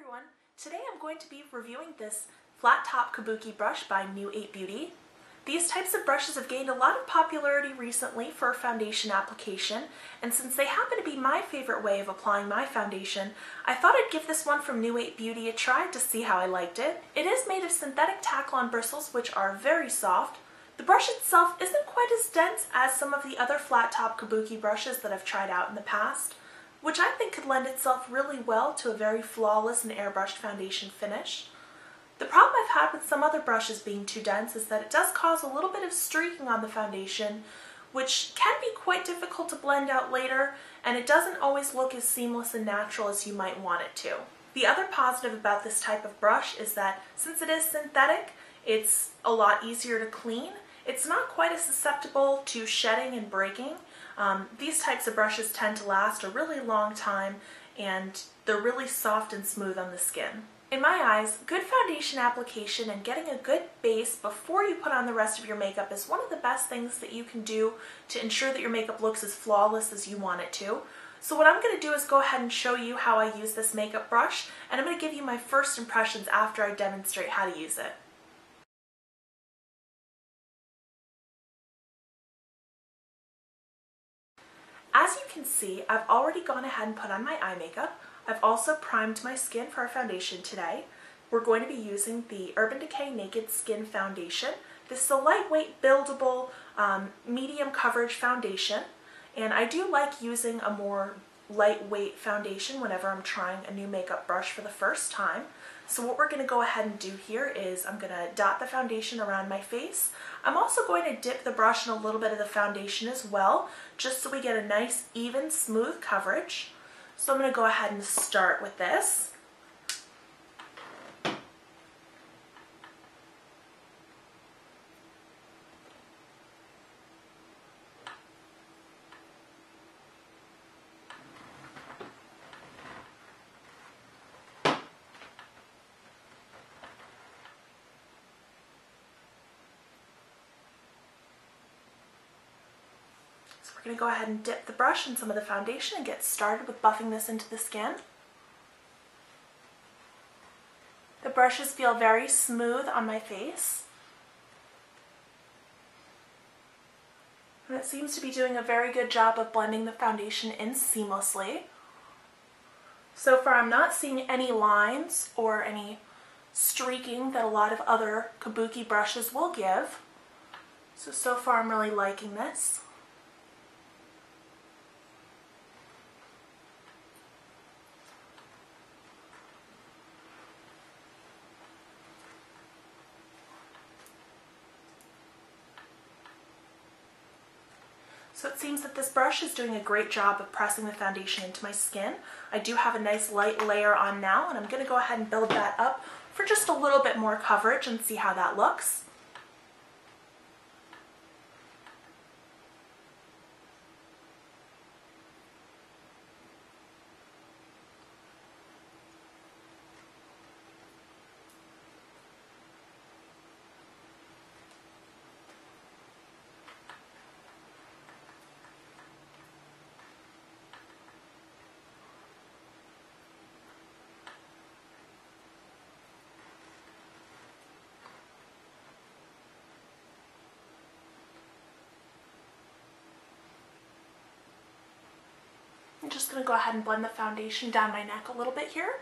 everyone. Today I'm going to be reviewing this flat top Kabuki brush by New 8 Beauty. These types of brushes have gained a lot of popularity recently for foundation application, and since they happen to be my favorite way of applying my foundation, I thought I'd give this one from New 8 Beauty a try to see how I liked it. It is made of synthetic Taklon bristles, which are very soft. The brush itself isn't quite as dense as some of the other flat top Kabuki brushes that I've tried out in the past, which I think could lend itself really well to a very flawless and airbrushed foundation finish. The problem I've had with some other brushes being too dense is that it does cause a little bit of streaking on the foundation, which can be quite difficult to blend out later, and it doesn't always look as seamless and natural as you might want it to. The other positive about this type of brush is that since it is synthetic, it's a lot easier to clean. It's not quite as susceptible to shedding and breaking. These types of brushes tend to last a really long time, and they're really soft and smooth on the skin. In my eyes, good foundation application and getting a good base before you put on the rest of your makeup is one of the best things that you can do to ensure that your makeup looks as flawless as you want it to. So what I'm going to do is go ahead and show you how I use this makeup brush, and I'm going to give you my first impressions after I demonstrate how to use it. As you can see, I've already gone ahead and put on my eye makeup. I've also primed my skin for our foundation today. We're going to be using the Urban Decay Naked Skin Foundation. This is a lightweight, buildable, medium coverage foundation, and I do like using a more lightweight foundation whenever I'm trying a new makeup brush for the first time. So what we're going to go ahead and do here is I'm going to dot the foundation around my face. I'm also going to dip the brush in a little bit of the foundation as well, just so we get a nice, even, smooth coverage. So I'm going to go ahead and start with this. So we're going to go ahead and dip the brush in some of the foundation and get started with buffing this into the skin. The brushes feel very smooth on my face, and it seems to be doing a very good job of blending the foundation in seamlessly. So far I'm not seeing any lines or any streaking that a lot of other Kabuki brushes will give. So far I'm really liking this. So it seems that this brush is doing a great job of pressing the foundation into my skin. I do have a nice light layer on now, and I'm going to go ahead and build that up for just a little bit more coverage and see how that looks. I'm just going to go ahead and blend the foundation down my neck a little bit here.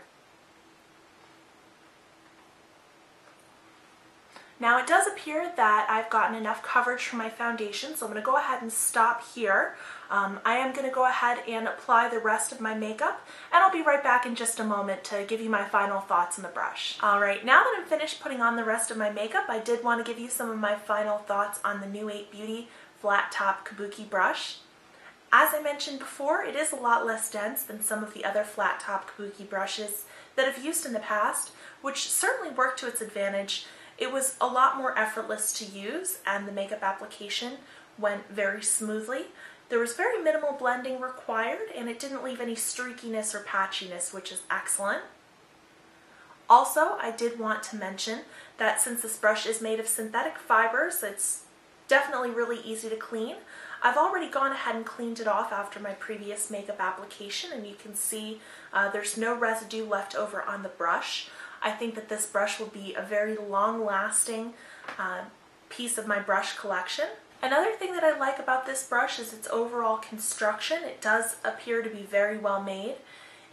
Now it does appear that I've gotten enough coverage for my foundation, so I'm going to go ahead and stop here. I am going to go ahead and apply the rest of my makeup, and I'll be right back in just a moment to give you my final thoughts on the brush. Alright, now that I'm finished putting on the rest of my makeup, I did want to give you some of my final thoughts on the New 8 Beauty Flat Top Kabuki brush. As I mentioned before, it is a lot less dense than some of the other flat top Kabuki brushes that I've used in the past, which certainly worked to its advantage. It was a lot more effortless to use, and the makeup application went very smoothly. There was very minimal blending required, and it didn't leave any streakiness or patchiness, which is excellent. Also, I did want to mention that since this brush is made of synthetic fibers, it's definitely really easy to clean. I've already gone ahead and cleaned it off after my previous makeup application, and you can see there's no residue left over on the brush. I think that this brush will be a very long-lasting piece of my brush collection. Another thing that I like about this brush is its overall construction. It does appear to be very well made.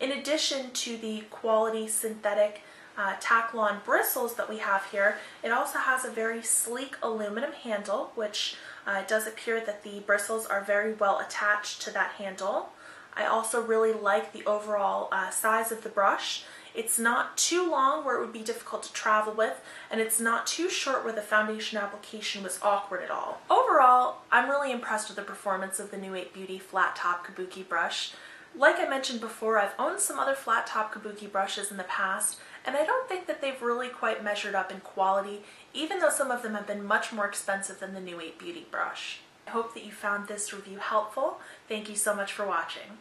In addition to the quality synthetic Taklon bristles that we have here, it also has a very sleek aluminum handle, which it does appear that the bristles are very well attached to that handle. I also really like the overall size of the brush. It's not too long where it would be difficult to travel with, and it's not too short where the foundation application was awkward at all. Overall, I'm really impressed with the performance of the new 8 Beauty Flat Top Kabuki brush. Like I mentioned before, I've owned some other flat top Kabuki brushes in the past, and I don't think that they've really quite measured up in quality, even though some of them have been much more expensive than the new 8 Beauty brush. I hope that you found this review helpful. Thank you so much for watching.